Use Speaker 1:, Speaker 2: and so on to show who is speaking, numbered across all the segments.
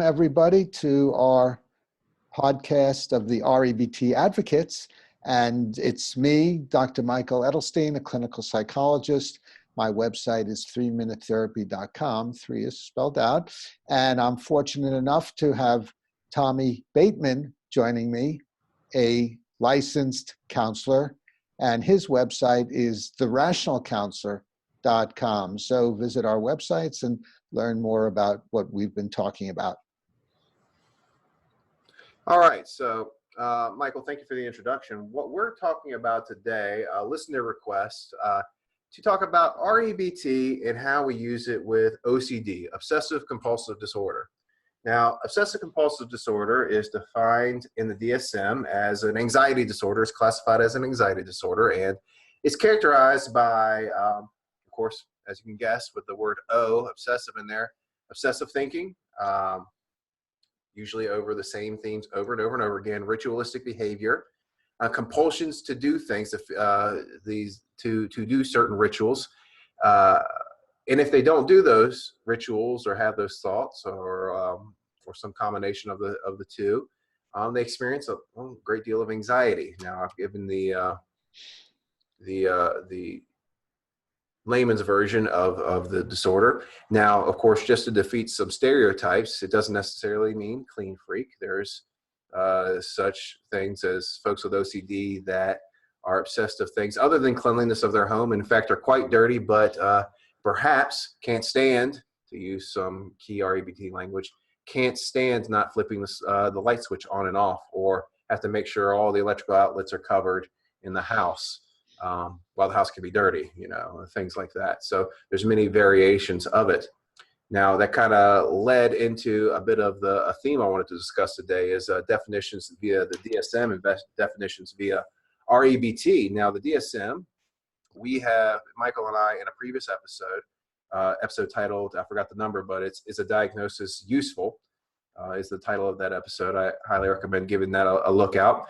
Speaker 1: Everybody to our podcast of the REBT advocates. And it's me, Dr. Michael Edelstein, a clinical psychologist. My website is 3minutetherapy.com. 3 is spelled out. And I'm fortunate enough to have Tommy Bateman joining me, a licensed counselor. And his website is therationalcounselor.com. So visit our websites and learn more about what we've been talking about.
Speaker 2: All right, so Michael, thank you for the introduction. What we're talking about today, a listener request to talk about REBT and how we use it with OCD, Obsessive-Compulsive Disorder. Now, Obsessive-Compulsive Disorder is defined in the DSM as an anxiety disorder. It's classified as an anxiety disorder, and it's characterized by, of course, as you can guess, with the word O, obsessive in there, obsessive thinking, usually over the same themes over and over and over again, ritualistic behavior, compulsions to do things, to do certain rituals. And if they don't do those rituals or have those thoughts or some combination of the two, they experience a great deal of anxiety. Now, I've given the layman's version of the disorder. Now, of course, just to defeat some stereotypes, it doesn't necessarily mean clean freak. There's such things as folks with OCD that are obsessed with things other than cleanliness of their home. In fact, are quite dirty, but perhaps can't stand, to use some key REBT language, can't stand not flipping the light switch on and off, or have to make sure all the electrical outlets are covered in the house. While the house can be dirty, things like that. So there's many variations of it. Now, that kind of led into a bit of a theme I wanted to discuss today is definitions via the DSM and definitions via REBT. Now, the DSM, we have, Michael and I, in a previous episode titled, I forgot the number, but it's a diagnosis useful, is the title of that episode. I highly recommend giving that a look out.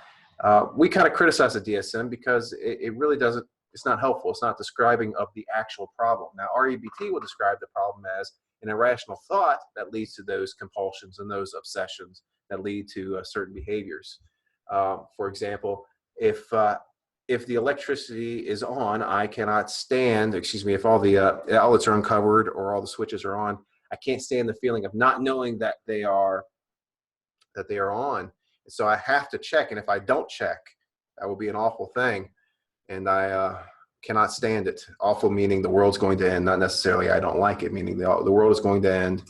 Speaker 2: We kind of criticize the DSM because it really doesn't, it's not helpful. It's not describing of the actual problem. Now, REBT will describe the problem as an irrational thought that leads to those compulsions and those obsessions that lead to certain behaviors. For example, if the electricity is on, I cannot stand, if all the outlets are uncovered or all the switches are on, I can't stand the feeling of not knowing that they are on. So I have to check, and if I don't check, that will be an awful thing, and I cannot stand it. Awful meaning the world's going to end, not necessarily I don't like it, meaning the world is going to end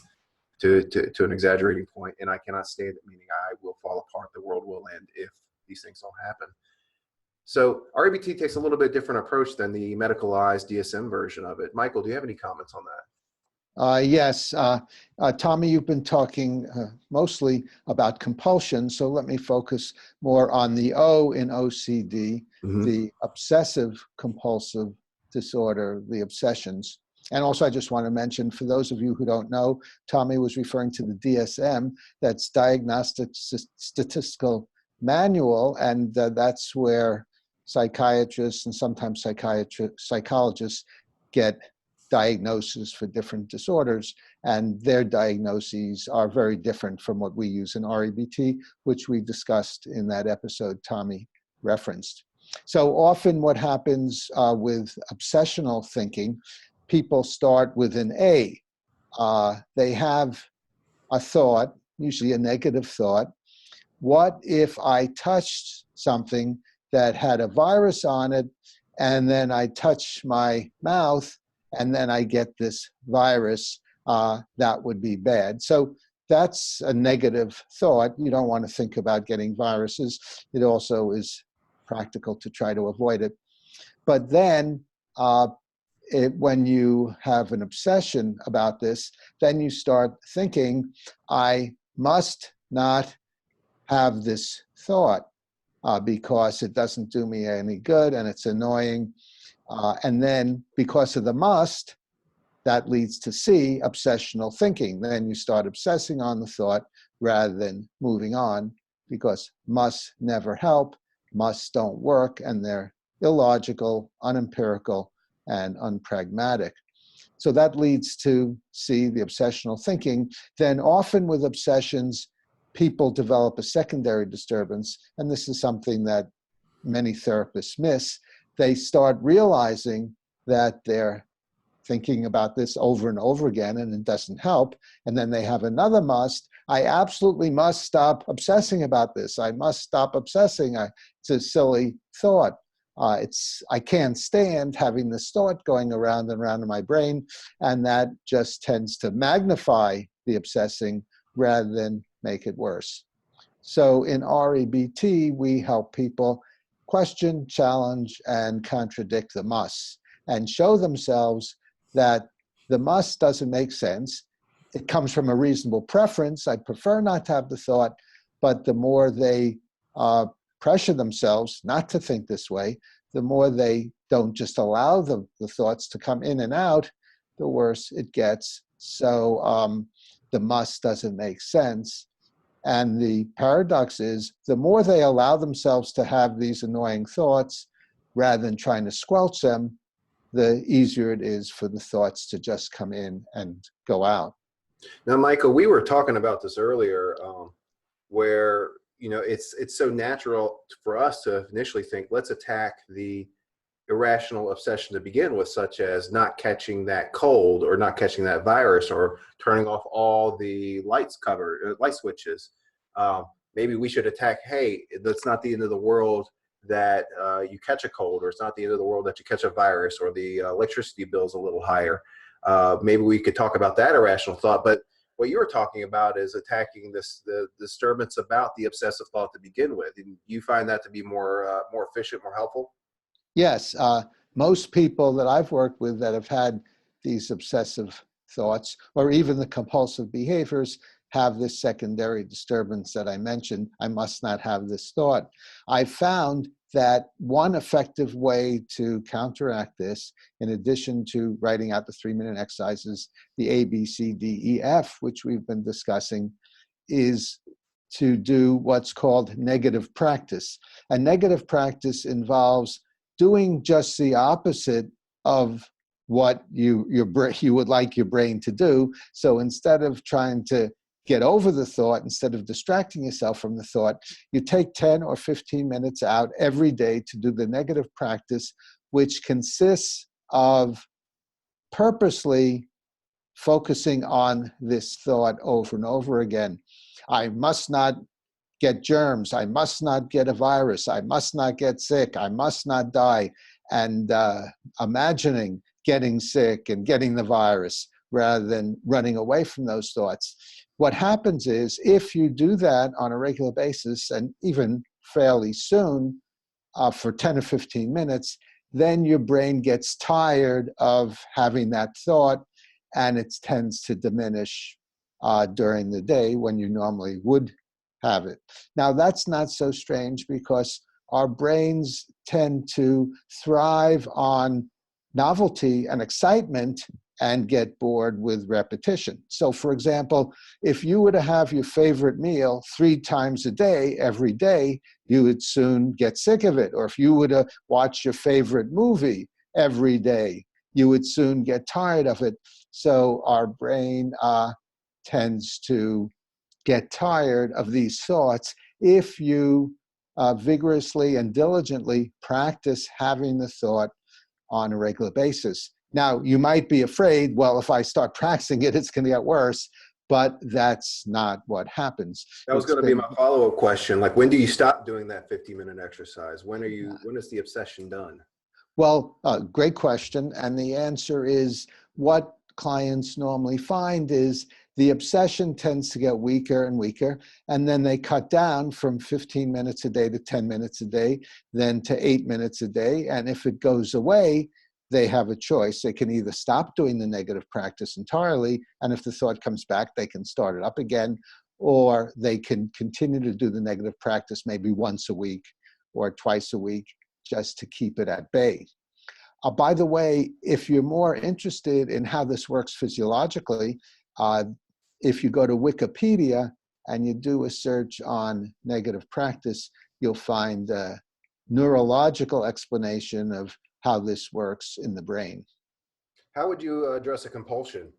Speaker 2: to an exaggerating point, and I cannot stand it, meaning I will fall apart. The world will end if these things don't happen. So REBT takes a little bit different approach than the medicalized DSM version of it. Michael, do you have any comments on that?
Speaker 1: Yes. Tommy, you've been talking mostly about compulsion, so let me focus more on the O in OCD, the obsessive-compulsive disorder, the obsessions. And also, I just want to mention, for those of you who don't know, Tommy was referring to the DSM, that's Diagnostic Statistical Manual, and that's where psychiatrists and sometimes psychologists get diagnoses for different disorders, and their diagnoses are very different from what we use in REBT, which we discussed in that episode Tommy referenced. So often what happens with obsessional thinking, people start with an A. They have a thought, usually a negative thought. What if I touched something that had a virus on it, and then I touch my mouth, and then I get this virus? That would be bad. So that's a negative thought. You don't want to think about getting viruses. It also is practical to try to avoid it. But then when you have an obsession about this, then you start thinking, I must not have this thought because it doesn't do me any good and it's annoying. And then because of the must, that leads to C, obsessional thinking. Then you start obsessing on the thought rather than moving on, because must never help, musts don't work, and they're illogical, unempirical, and unpragmatic. So that leads to, see, the obsessional thinking. Then often with obsessions, people develop a secondary disturbance, and this is something that many therapists miss. They start realizing that they're thinking about this over and over again and it doesn't help. And then they have another must. I absolutely must stop obsessing about this. I must stop obsessing. It's a silly thought. I can't stand having this thought going around and around in my brain, and that just tends to magnify the obsessing rather than make it worse. So in REBT, we help people question, challenge, and contradict the must, and show themselves that the must doesn't make sense. It comes from a reasonable preference. I prefer not to have the thought, but the more they pressure themselves not to think this way, the more they don't just allow the thoughts to come in and out, the worse it gets. So the must doesn't make sense. And the paradox is, the more they allow themselves to have these annoying thoughts, rather than trying to squelch them, the easier it is for the thoughts to just come in and go out.
Speaker 2: Now, Michael, we were talking about this earlier, where, you know, it's so natural for us to initially think, let's attack the irrational obsession to begin with, such as not catching that cold or not catching that virus or turning off all the light switches. Maybe we should attack, hey, that's not the end of the world that you catch a cold, or it's not the end of the world that you catch a virus, or the electricity bill is a little higher. Maybe we could talk about that irrational thought, but what you were talking about is attacking the disturbance about the obsessive thought to begin with. And you find that to be more efficient, more helpful?
Speaker 1: Yes, most people that I've worked with that have had these obsessive thoughts, or even the compulsive behaviors, have this secondary disturbance that I mentioned. I must not have this thought. I found that one effective way to counteract this, in addition to writing out the 3-minute exercises, the A, B, C, D, E, F, which we've been discussing, is to do what's called negative practice. And negative practice involves doing just the opposite of what you would like your brain to do. So instead of trying to get over the thought, instead of distracting yourself from the thought, you take 10 or 15 minutes out every day to do the negative practice, which consists of purposely focusing on this thought over and over again. I must not get germs. I must not get a virus. I must not get sick. I must not die. And imagining getting sick and getting the virus rather than running away from those thoughts. What happens is, if you do that on a regular basis, and even fairly soon, for 10 or 15 minutes, then your brain gets tired of having that thought, and it tends to diminish during the day when you normally would have it. Now, that's not so strange, because our brains tend to thrive on novelty and excitement and get bored with repetition. So for example, if you were to have your favorite meal 3 times a day, every day, you would soon get sick of it. Or if you were to watch your favorite movie every day, you would soon get tired of it. So our brain tends to get tired of these thoughts if you vigorously and diligently practice having the thought on a regular basis. Now, you might be afraid, well, if I start practicing it, it's going to get worse, but that's not what happens.
Speaker 2: That was going to be my follow-up question. Like, when do you stop doing that 50-minute exercise? When is the obsession done?
Speaker 1: Well, great question. And the answer is, what clients normally find is the obsession tends to get weaker and weaker, and then they cut down from 15 minutes a day to 10 minutes a day, then to 8 minutes a day. And if it goes away, they have a choice. They can either stop doing the negative practice entirely, and if the thought comes back, they can start it up again, or they can continue to do the negative practice maybe once a week or twice a week, just to keep it at bay. By the way, if you're more interested in how this works physiologically, if you go to Wikipedia and you do a search on negative practice, you'll find a neurological explanation of how this works in the brain.
Speaker 2: How would you address a compulsion?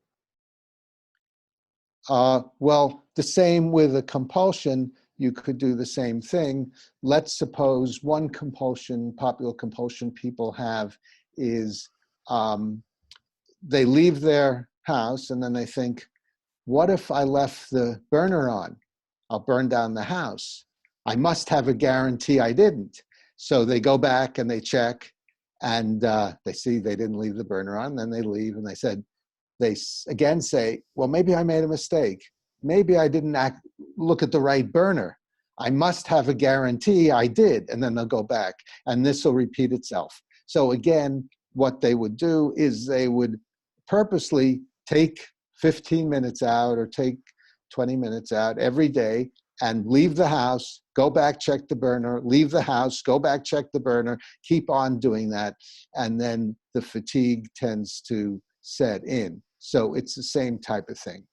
Speaker 1: Well, the same with a compulsion, you could do the same thing. Let's suppose one compulsion, popular compulsion people have is they leave their house and then they think, what if I left the burner on? I'll burn down the house. I must have a guarantee I didn't. So they go back and they check and they see they didn't leave the burner on. Then they leave and they again say, well, maybe I made a mistake. Maybe I didn't look at the right burner. I must have a guarantee I did. And then they'll go back and this will repeat itself. So again, what they would do is they would purposely take 15 minutes out or take 20 minutes out every day and leave the house, go back, check the burner, leave the house, go back, check the burner, keep on doing that. And then the fatigue tends to set in. So it's the same type of thing.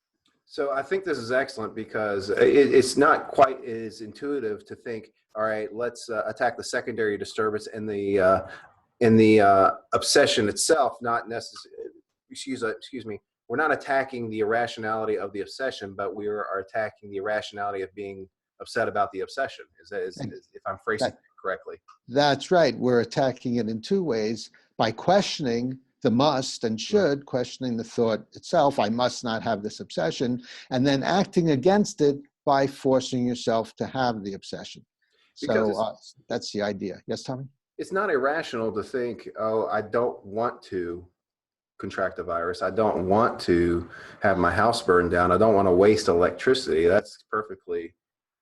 Speaker 2: So I think this is excellent because it's not quite as intuitive to think, all right, let's attack the secondary disturbance and the obsession itself, not necessarily, excuse me, we're not attacking the irrationality of the obsession, but we are attacking the irrationality of being upset about the obsession, if I'm phrasing it correctly.
Speaker 1: That's right. We're attacking it in two ways: by questioning the must and should, questioning the thought itself, I must not have this obsession, and then acting against it by forcing yourself to have the obsession. So that's the idea. Yes, Tommy?
Speaker 2: It's not irrational to think, oh, I don't want to contract the virus. I don't want to have my house burned down. I don't want to waste electricity. That's perfectly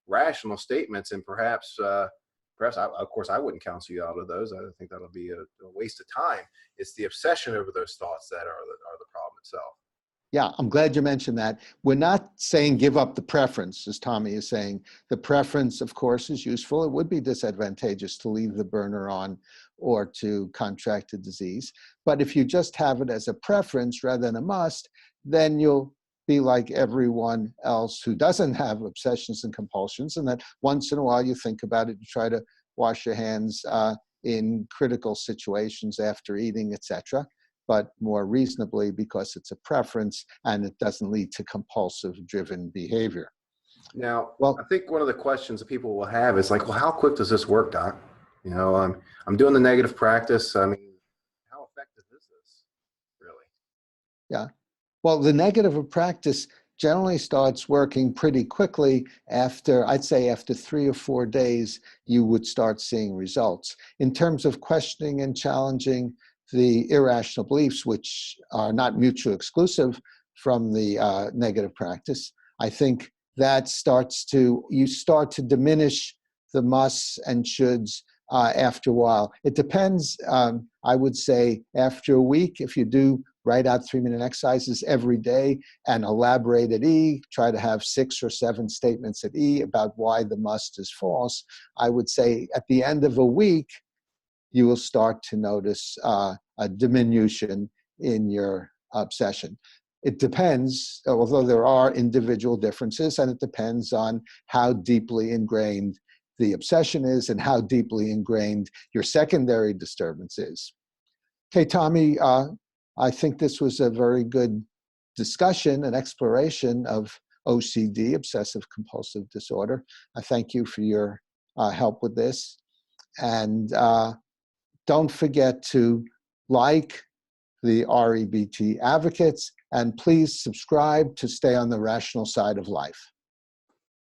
Speaker 2: rational statements, and perhaps of course, I wouldn't counsel you out of those. I think that'll be a waste of time. It's the obsession over those thoughts that are the problem itself.
Speaker 1: Yeah, I'm glad you mentioned that. We're not saying give up the preference, as Tommy is saying. The preference, of course, is useful. It would be disadvantageous to leave the burner on or to contract a disease. But if you just have it as a preference rather than a must, then you'll be like everyone else who doesn't have obsessions and compulsions, and that once in a while you think about it, you try to wash your hands in critical situations after eating, etc., but more reasonably because it's a preference and it doesn't lead to compulsive driven behavior.
Speaker 2: Now, well, I think one of the questions that people will have is like, well, how quick does this work, Doc? You know, I'm doing the negative practice. I mean, how effective is this, really?
Speaker 1: Yeah. Well, the negative of practice generally starts working pretty quickly after, I'd say after 3 or 4 days, you would start seeing results. In terms of questioning and challenging the irrational beliefs, which are not mutually exclusive from the negative practice, I think that you start to diminish the musts and shoulds after a while. It depends, I would say after a week, if you do write out 3-minute exercises every day and elaborate at E, try to have 6 or 7 statements at E about why the must is false, I would say at the end of a week, you will start to notice a diminution in your obsession. It depends, although there are individual differences, and it depends on how deeply ingrained the obsession is and how deeply ingrained your secondary disturbance is. Okay, Tommy, I think this was a very good discussion and exploration of OCD, Obsessive-Compulsive Disorder. I thank you for your help with this. And don't forget to like the REBT advocates, and please subscribe to stay on the rational side of life.